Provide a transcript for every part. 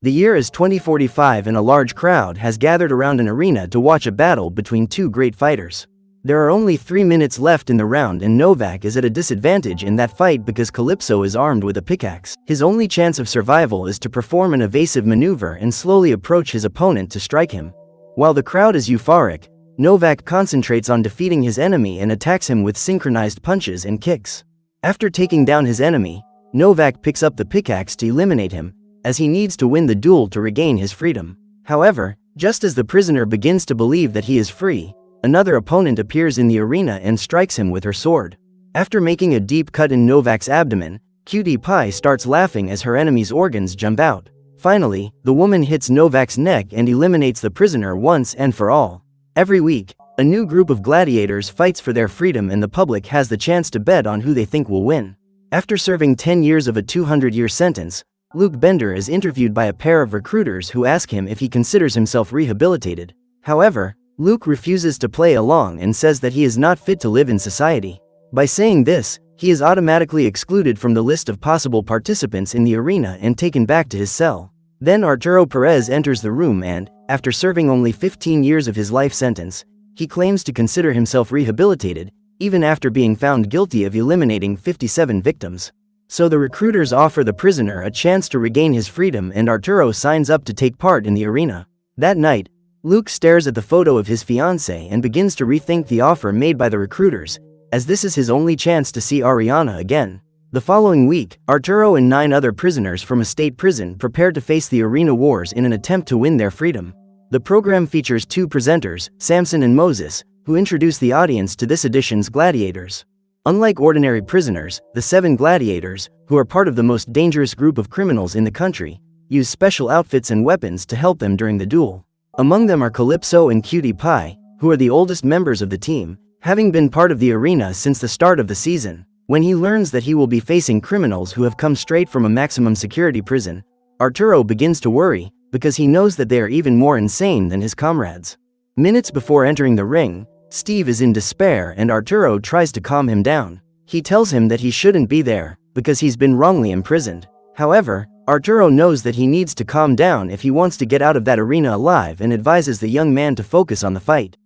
The year is 2045 and a large crowd has gathered around an arena to watch a battle between two great fighters. There are only 3 minutes left in the round and Novak is at a disadvantage in that fight because Calypso is armed with a pickaxe. His only chance of survival is to perform an evasive maneuver and slowly approach his opponent to strike him. While the crowd is euphoric, Novak concentrates on defeating his enemy and attacks him with synchronized punches and kicks. After taking down his enemy, Novak picks up the pickaxe to eliminate him, as he needs to win the duel to regain his freedom. However, just as the prisoner begins to believe that he is free, another opponent appears in the arena and strikes him with her sword. After making a deep cut in Novak's abdomen, Cutie Pie starts laughing as her enemy's organs jump out. Finally, the woman hits Novak's neck and eliminates the prisoner once and for all. Every week, a new group of gladiators fights for their freedom and the public has the chance to bet on who they think will win. After serving 10 years of a 200-year sentence, Luke Bender is interviewed by a pair of recruiters who ask him if he considers himself rehabilitated. However, Luke refuses to play along and says that he is not fit to live in society. By saying this, he is automatically excluded from the list of possible participants in the arena and taken back to his cell. Then Arturo Perez enters the room and, after serving only 15 years of his life sentence, he claims to consider himself rehabilitated, even after being found guilty of eliminating 57 victims. So the recruiters offer the prisoner a chance to regain his freedom and Arturo signs up to take part in the arena. That night, Luke stares at the photo of his fiancée and begins to rethink the offer made by the recruiters, as this is his only chance to see Ariana again. The following week, Arturo and 9 other prisoners from a state prison prepare to face the arena wars in an attempt to win their freedom. The program features 2 presenters, Samson and Moses, who introduce the audience to this edition's gladiators. Unlike ordinary prisoners, the 7 gladiators, who are part of the most dangerous group of criminals in the country, use special outfits and weapons to help them during the duel. Among them are Calypso and Cutie Pie, who are the oldest members of the team, having been part of the arena since the start of the season. When he learns that he will be facing criminals who have come straight from a maximum security prison, Arturo begins to worry, because he knows that they are even more insane than his comrades. Minutes before entering the ring, Steve is in despair and Arturo tries to calm him down. He tells him that he shouldn't be there, because he's been wrongly imprisoned. However, Arturo knows that he needs to calm down if he wants to get out of that arena alive and advises the young man to focus on the fight.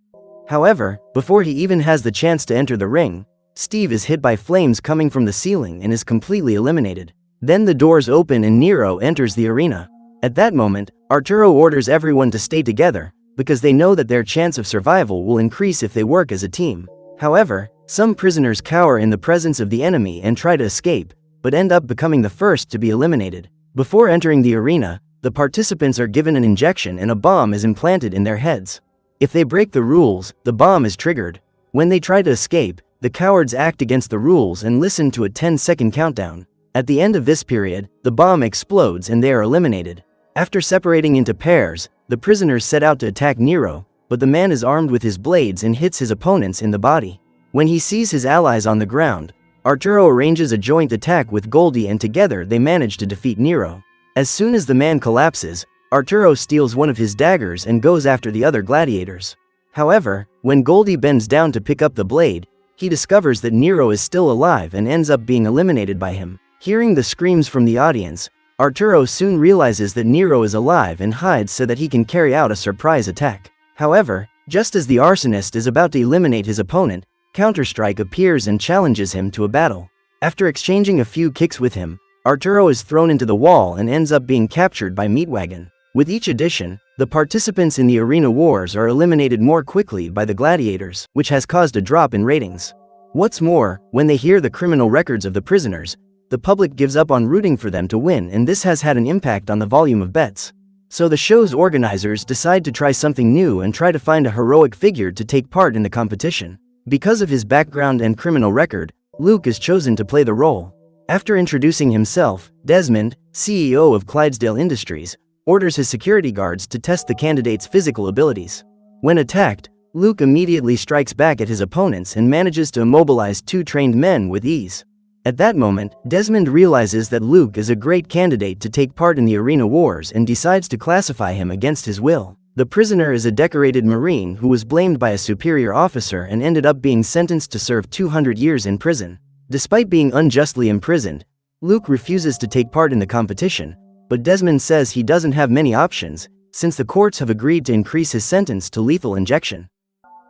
However, before he even has the chance to enter the ring, Steve is hit by flames coming from the ceiling and is completely eliminated. Then the doors open and Nero enters the arena. At that moment, Arturo orders everyone to stay together, because they know that their chance of survival will increase if they work as a team. However, some prisoners cower in the presence of the enemy and try to escape, but end up becoming the first to be eliminated. Before entering the arena, the participants are given an injection and a bomb is implanted in their heads. If they break the rules, the bomb is triggered. When they try to escape, the cowards act against the rules and listen to a 10-second countdown. At the end of this period, the bomb explodes and they are eliminated. After separating into pairs, the prisoners set out to attack Nero, but the man is armed with his blades and hits his opponents in the body. When he sees his allies on the ground, Arturo arranges a joint attack with Goldie and together they manage to defeat Nero. As soon as the man collapses, Arturo steals one of his daggers and goes after the other gladiators. However, when Goldie bends down to pick up the blade, he discovers that Nero is still alive and ends up being eliminated by him. Hearing the screams from the audience, Arturo soon realizes that Nero is alive and hides so that he can carry out a surprise attack. However, just as the arsonist is about to eliminate his opponent, Counter-Strike appears and challenges him to a battle. After exchanging a few kicks with him, Arturo is thrown into the wall and ends up being captured by Meatwagon. With each edition, the participants in the arena wars are eliminated more quickly by the gladiators, which has caused a drop in ratings. What's more, when they hear the criminal records of the prisoners, the public gives up on rooting for them to win, and this has had an impact on the volume of bets. So the show's organizers decide to try something new and try to find a heroic figure to take part in the competition. Because of his background and criminal record, Luke is chosen to play the role. After introducing himself, Desmond, CEO of Clydesdale Industries, orders his security guards to test the candidate's physical abilities. When attacked, Luke immediately strikes back at his opponents and manages to immobilize 2 trained men with ease. At that moment, Desmond realizes that Luke is a great candidate to take part in the arena wars and decides to classify him against his will. The prisoner is a decorated Marine who was blamed by a superior officer and ended up being sentenced to serve 200 years in prison. Despite being unjustly imprisoned, Luke refuses to take part in the competition, but Desmond says he doesn't have many options, since the courts have agreed to increase his sentence to lethal injection.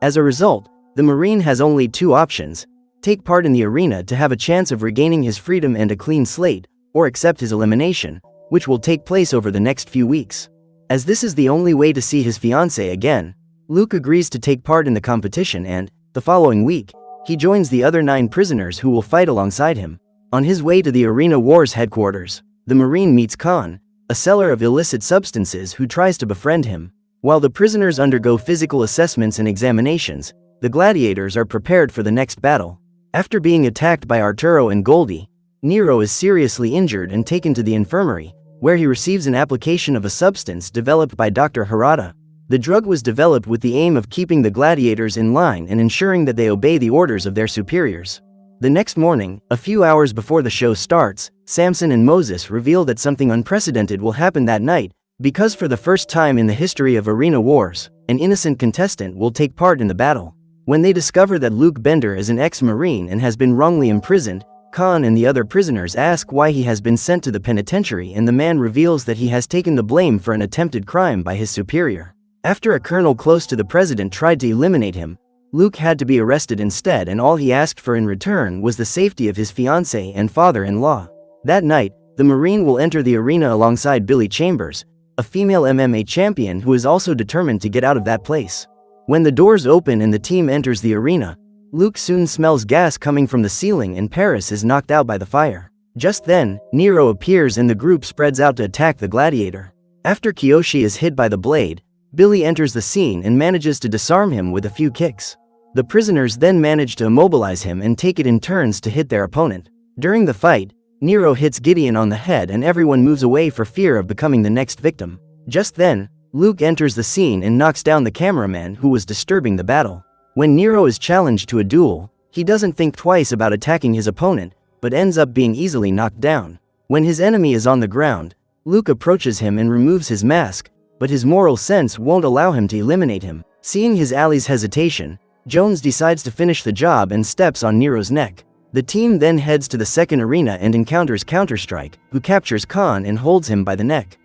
As a result, the Marine has only two options: take part in the arena to have a chance of regaining his freedom and a clean slate, or accept his elimination, which will take place over the next few weeks. As this is the only way to see his fiancée again, Luke agrees to take part in the competition and, the following week, he joins the other 9 prisoners who will fight alongside him. On his way to the Arena Wars headquarters, the Marine meets Khan, a seller of illicit substances who tries to befriend him. While the prisoners undergo physical assessments and examinations, the gladiators are prepared for the next battle. After being attacked by Arturo and Goldie, Nero is seriously injured and taken to the infirmary, where he receives an application of a substance developed by Dr. Harada. The drug was developed with the aim of keeping the gladiators in line and ensuring that they obey the orders of their superiors. The next morning, a few hours before the show starts, Samson and Moses reveal that something unprecedented will happen that night, because for the first time in the history of Arena Wars, an innocent contestant will take part in the battle. When they discover that Luke Bender is an ex-Marine and has been wrongly imprisoned, Khan and the other prisoners ask why he has been sent to the penitentiary, and the man reveals that he has taken the blame for an attempted crime by his superior. After a colonel close to the president tried to eliminate him, Luke had to be arrested instead, and all he asked for in return was the safety of his fiancée and father-in-law. That night, the Marine will enter the arena alongside Billy Chambers, a female MMA champion who is also determined to get out of that place. When the doors open and the team enters the arena, Luke soon smells gas coming from the ceiling and Paris is knocked out by the fire. Just then, Nero appears and the group spreads out to attack the gladiator. After Kiyoshi is hit by the blade, Billy enters the scene and manages to disarm him with a few kicks. The prisoners then manage to immobilize him and take it in turns to hit their opponent. During the fight, Nero hits Gideon on the head and everyone moves away for fear of becoming the next victim. Just then, Luke enters the scene and knocks down the cameraman who was disturbing the battle. When Nero is challenged to a duel, he doesn't think twice about attacking his opponent, but ends up being easily knocked down. When his enemy is on the ground, Luke approaches him and removes his mask, but his moral sense won't allow him to eliminate him. Seeing his ally's hesitation, Jones decides to finish the job and steps on Nero's neck. The team then heads to the second arena and encounters Counter-Strike, who captures Khan and holds him by the neck.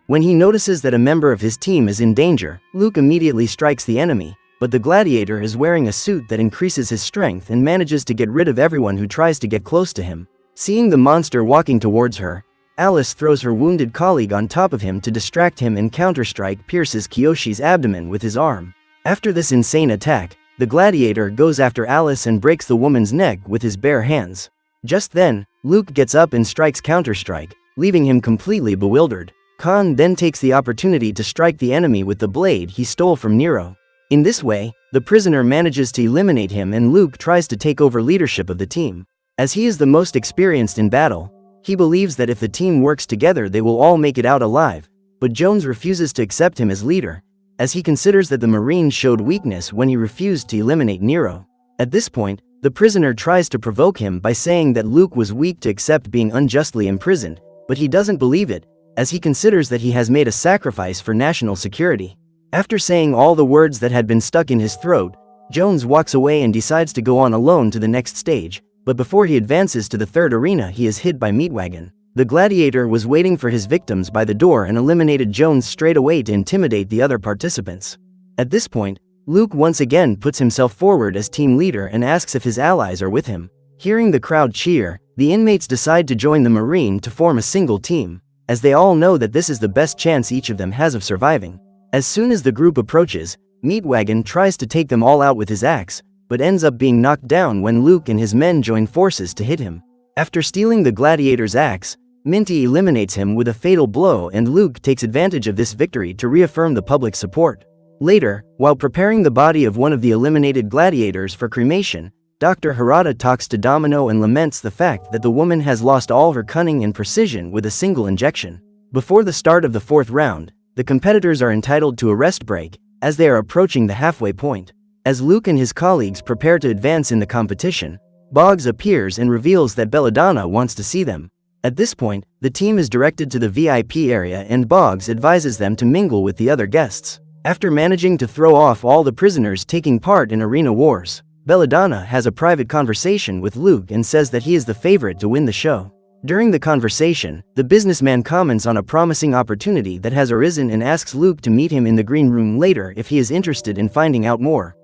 When he notices that a member of his team is in danger, Luke immediately strikes the enemy, but the gladiator is wearing a suit that increases his strength and manages to get rid of everyone who tries to get close to him. Seeing the monster walking towards her, Alice throws her wounded colleague on top of him to distract him, and Counter-Strike pierces Kiyoshi's abdomen with his arm. After this insane attack, the gladiator goes after Alice and breaks the woman's neck with his bare hands. Just then, Luke gets up and strikes Counter-Strike, leaving him completely bewildered. Khan then takes the opportunity to strike the enemy with the blade he stole from Nero. In this way, the prisoner manages to eliminate him and Luke tries to take over leadership of the team. As he is the most experienced in battle, he believes that if the team works together they will all make it out alive, but Jones refuses to accept him as leader, as he considers that the Marine showed weakness when he refused to eliminate Nero. At this point, the prisoner tries to provoke him by saying that Luke was weak to accept being unjustly imprisoned, but he doesn't believe it, as he considers that he has made a sacrifice for national security. After saying all the words that had been stuck in his throat, Jones walks away and decides to go on alone to the next stage, but before he advances to the third arena he is hit by Meatwagon. The gladiator was waiting for his victims by the door and eliminated Jones straight away to intimidate the other participants. At this point, Luke once again puts himself forward as team leader and asks if his allies are with him. Hearing the crowd cheer, the inmates decide to join the Marine to form a single team, as they all know that this is the best chance each of them has of surviving. As soon as the group approaches, Meatwagon tries to take them all out with his axe, but ends up being knocked down when Luke and his men join forces to hit him. After stealing the gladiator's axe, Minty eliminates him with a fatal blow, and Luke takes advantage of this victory to reaffirm the public support. Later, while preparing the body of one of the eliminated gladiators for cremation, Dr. Harada talks to Domino and laments the fact that the woman has lost all her cunning and precision with a single injection. Before the start of the fourth round, the competitors are entitled to a rest break, as they are approaching the halfway point. As Luke and his colleagues prepare to advance in the competition, Boggs appears and reveals that Belladonna wants to see them. At this point, the team is directed to the VIP area and Boggs advises them to mingle with the other guests. After managing to throw off all the prisoners taking part in Arena Wars, Belladonna has a private conversation with Luke and says that he is the favorite to win the show. During the conversation, the businessman comments on a promising opportunity that has arisen and asks Luke to meet him in the green room later if he is interested in finding out more.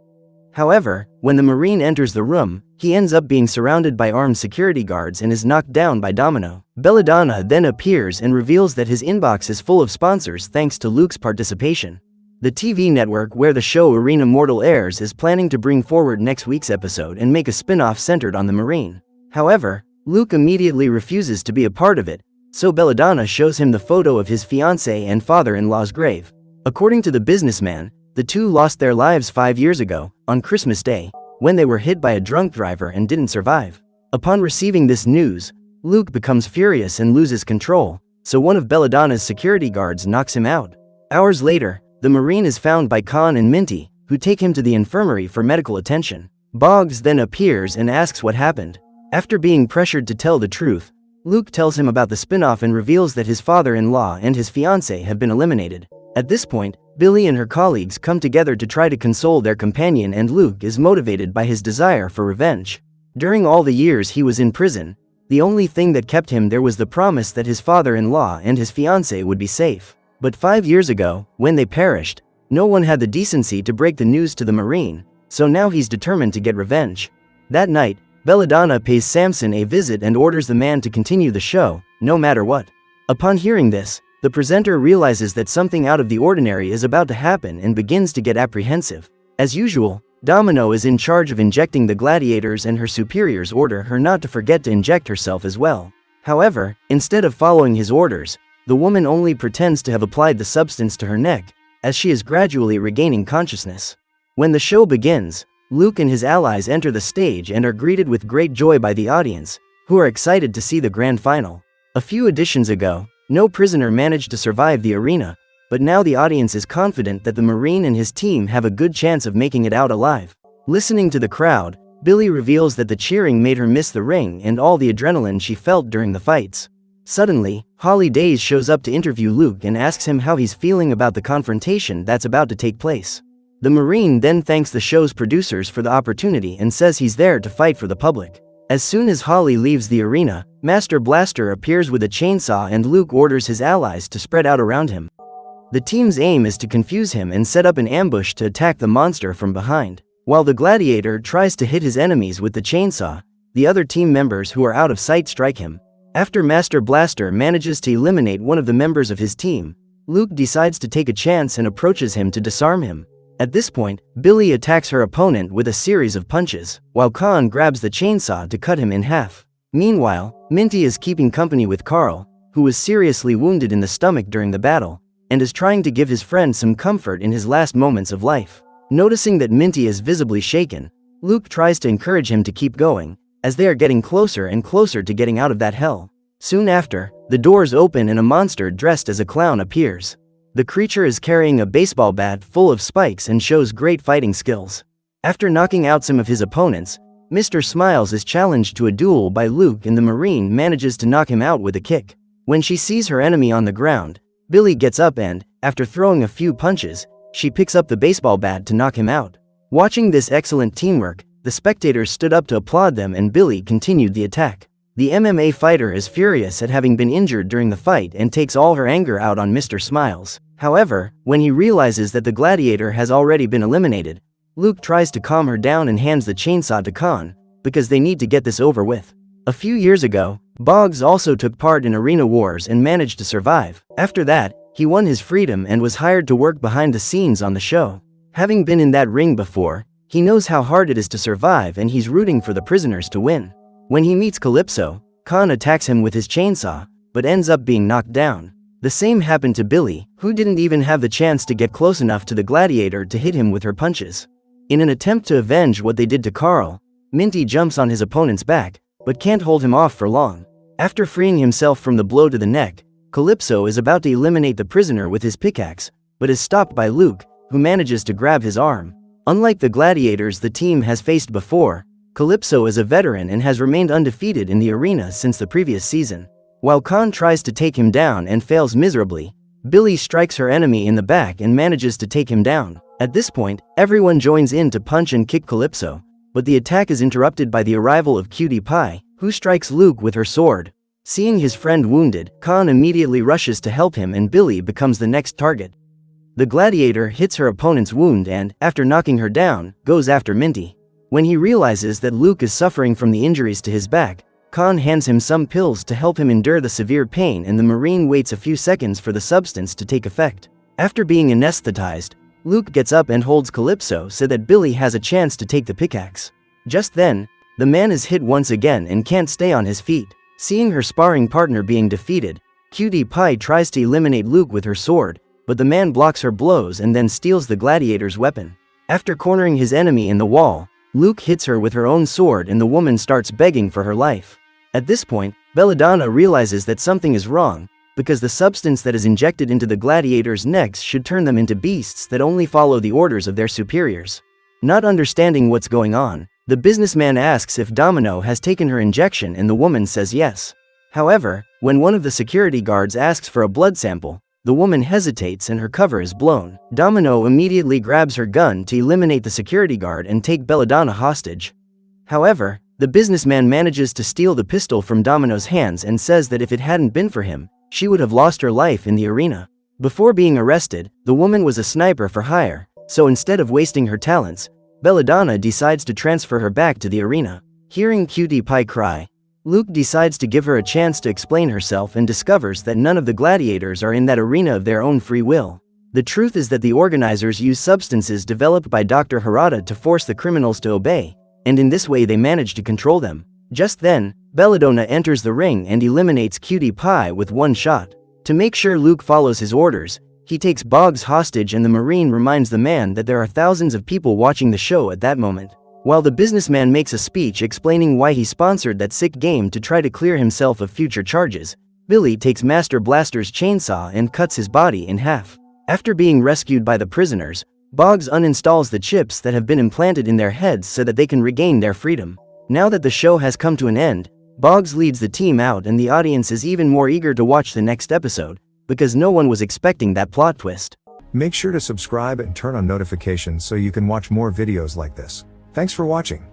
However, when the Marine enters the room, he ends up being surrounded by armed security guards and is knocked down by Domino. Belladonna then appears and reveals that his inbox is full of sponsors thanks to Luke's participation. The TV network where the show Arena Mortal airs is planning to bring forward next week's episode and make a spin-off centered on the Marine. However, Luke immediately refuses to be a part of it, so Belladonna shows him the photo of his fiancé and father-in-law's grave. According to the businessman, the two lost their lives 5 years ago, on Christmas Day, when they were hit by a drunk driver and didn't survive. Upon receiving this news, Luke becomes furious and loses control, so one of Belladonna's security guards knocks him out. Hours later, the Marine is found by Khan and Minty, who take him to the infirmary for medical attention. Boggs then appears and asks what happened. After being pressured to tell the truth, Luke tells him about the spin-off and reveals that his father-in-law and his fiancé have been eliminated. At this point, Billy and her colleagues come together to try to console their companion, and Luke is motivated by his desire for revenge. During all the years he was in prison, the only thing that kept him there was the promise that his father-in-law and his fiancé would be safe. But 5 years ago, when they perished, no one had the decency to break the news to the Marine, so now he's determined to get revenge. That night, Belladonna pays Samson a visit and orders the man to continue the show, no matter what. Upon hearing this, the presenter realizes that something out of the ordinary is about to happen and begins to get apprehensive. As usual, Domino is in charge of injecting the gladiators, and her superiors order her not to forget to inject herself as well. However, instead of following his orders, the woman only pretends to have applied the substance to her neck, as she is gradually regaining consciousness. When the show begins, Luke and his allies enter the stage and are greeted with great joy by the audience, who are excited to see the grand final. A few editions ago, no prisoner managed to survive the arena, but now the audience is confident that the Marine and his team have a good chance of making it out alive. Listening to the crowd, Billy reveals that the cheering made her miss the ring and all the adrenaline she felt during the fights. Suddenly, Holly Days shows up to interview Luke and asks him how he's feeling about the confrontation that's about to take place. The Marine then thanks the show's producers for the opportunity and says he's there to fight for the public. As soon as Holly leaves the arena, Master Blaster appears with a chainsaw and Luke orders his allies to spread out around him. The team's aim is to confuse him and set up an ambush to attack the monster from behind. While the gladiator tries to hit his enemies with the chainsaw, the other team members who are out of sight strike him. After Master Blaster manages to eliminate one of the members of his team, Luke decides to take a chance and approaches him to disarm him. At this point, Billy attacks her opponent with a series of punches, while Khan grabs the chainsaw to cut him in half. Meanwhile, Minty is keeping company with Carl, who was seriously wounded in the stomach during the battle, and is trying to give his friend some comfort in his last moments of life. Noticing that Minty is visibly shaken, Luke tries to encourage him to keep going, as they are getting closer and closer to getting out of that hell. Soon after, the doors open and a monster dressed as a clown appears. The creature is carrying a baseball bat full of spikes and shows great fighting skills. After knocking out some of his opponents, Mr. Smiles is challenged to a duel by Luke, and the Marine manages to knock him out with a kick. When she sees her enemy on the ground, Billy gets up and, after throwing a few punches, she picks up the baseball bat to knock him out. Watching this excellent teamwork, the spectators stood up to applaud them, and Billy continued the attack. The MMA fighter is furious at having been injured during the fight and takes all her anger out on Mr. Smiles. However, when he realizes that the gladiator has already been eliminated, Luke tries to calm her down and hands the chainsaw to Khan, because they need to get this over with. A few years ago, Boggs also took part in arena wars and managed to survive. After that, he won his freedom and was hired to work behind the scenes on the show. Having been in that ring before, he knows how hard it is to survive, and he's rooting for the prisoners to win. When he meets Calypso, Khan attacks him with his chainsaw, but ends up being knocked down. The same happened to Billy, who didn't even have the chance to get close enough to the gladiator to hit him with her punches. In an attempt to avenge what they did to Carl, Minty jumps on his opponent's back, but can't hold him off for long. After freeing himself from the blow to the neck, Calypso is about to eliminate the prisoner with his pickaxe, but is stopped by Luke, who manages to grab his arm. Unlike the gladiators the team has faced before, Calypso is a veteran and has remained undefeated in the arena since the previous season. While Khan tries to take him down and fails miserably, Billy strikes her enemy in the back and manages to take him down. At this point, everyone joins in to punch and kick Calypso, but the attack is interrupted by the arrival of Cutie Pie, who strikes Luke with her sword. Seeing his friend wounded, Khan immediately rushes to help him and Billy becomes the next target. The gladiator hits her opponent's wound and, after knocking her down, goes after Minty. When he realizes that Luke is suffering from the injuries to his back, Khan hands him some pills to help him endure the severe pain and the Marine waits a few seconds for the substance to take effect. After being anesthetized, Luke gets up and holds Calypso so that Billy has a chance to take the pickaxe. Just then, the man is hit once again and can't stay on his feet. Seeing her sparring partner being defeated, Cutie Pie tries to eliminate Luke with her sword, but the man blocks her blows and then steals the gladiator's weapon. After cornering his enemy in the wall, Luke hits her with her own sword and the woman starts begging for her life. At this point, Belladonna realizes that something is wrong, because the substance that is injected into the gladiators' necks should turn them into beasts that only follow the orders of their superiors. Not understanding what's going on, the businessman asks if Domino has taken her injection and the woman says yes. However, when one of the security guards asks for a blood sample, the woman hesitates and her cover is blown. Domino immediately grabs her gun to eliminate the security guard and take Belladonna hostage. However, the businessman manages to steal the pistol from Domino's hands and says that if it hadn't been for him, she would have lost her life in the arena. Before being arrested, the woman was a sniper for hire, so instead of wasting her talents, Belladonna decides to transfer her back to the arena. Hearing Cutie Pie cry, Luke decides to give her a chance to explain herself and discovers that none of the gladiators are in that arena of their own free will. The truth is that the organizers use substances developed by Dr. Harada to force the criminals to obey, and in this way they manage to control them. Just then, Belladonna enters the ring and eliminates Cutie Pie with one shot. To make sure Luke follows his orders, he takes Boggs hostage and the Marine reminds the man that there are thousands of people watching the show at that moment. While the businessman makes a speech explaining why he sponsored that sick game to try to clear himself of future charges, Billy takes Master Blaster's chainsaw and cuts his body in half. After being rescued by the prisoners, Boggs uninstalls the chips that have been implanted in their heads so that they can regain their freedom. Now that the show has come to an end, Boggs leads the team out and the audience is even more eager to watch the next episode, because no one was expecting that plot twist. Make sure to subscribe and turn on notifications so you can watch more videos like this. Thanks for watching.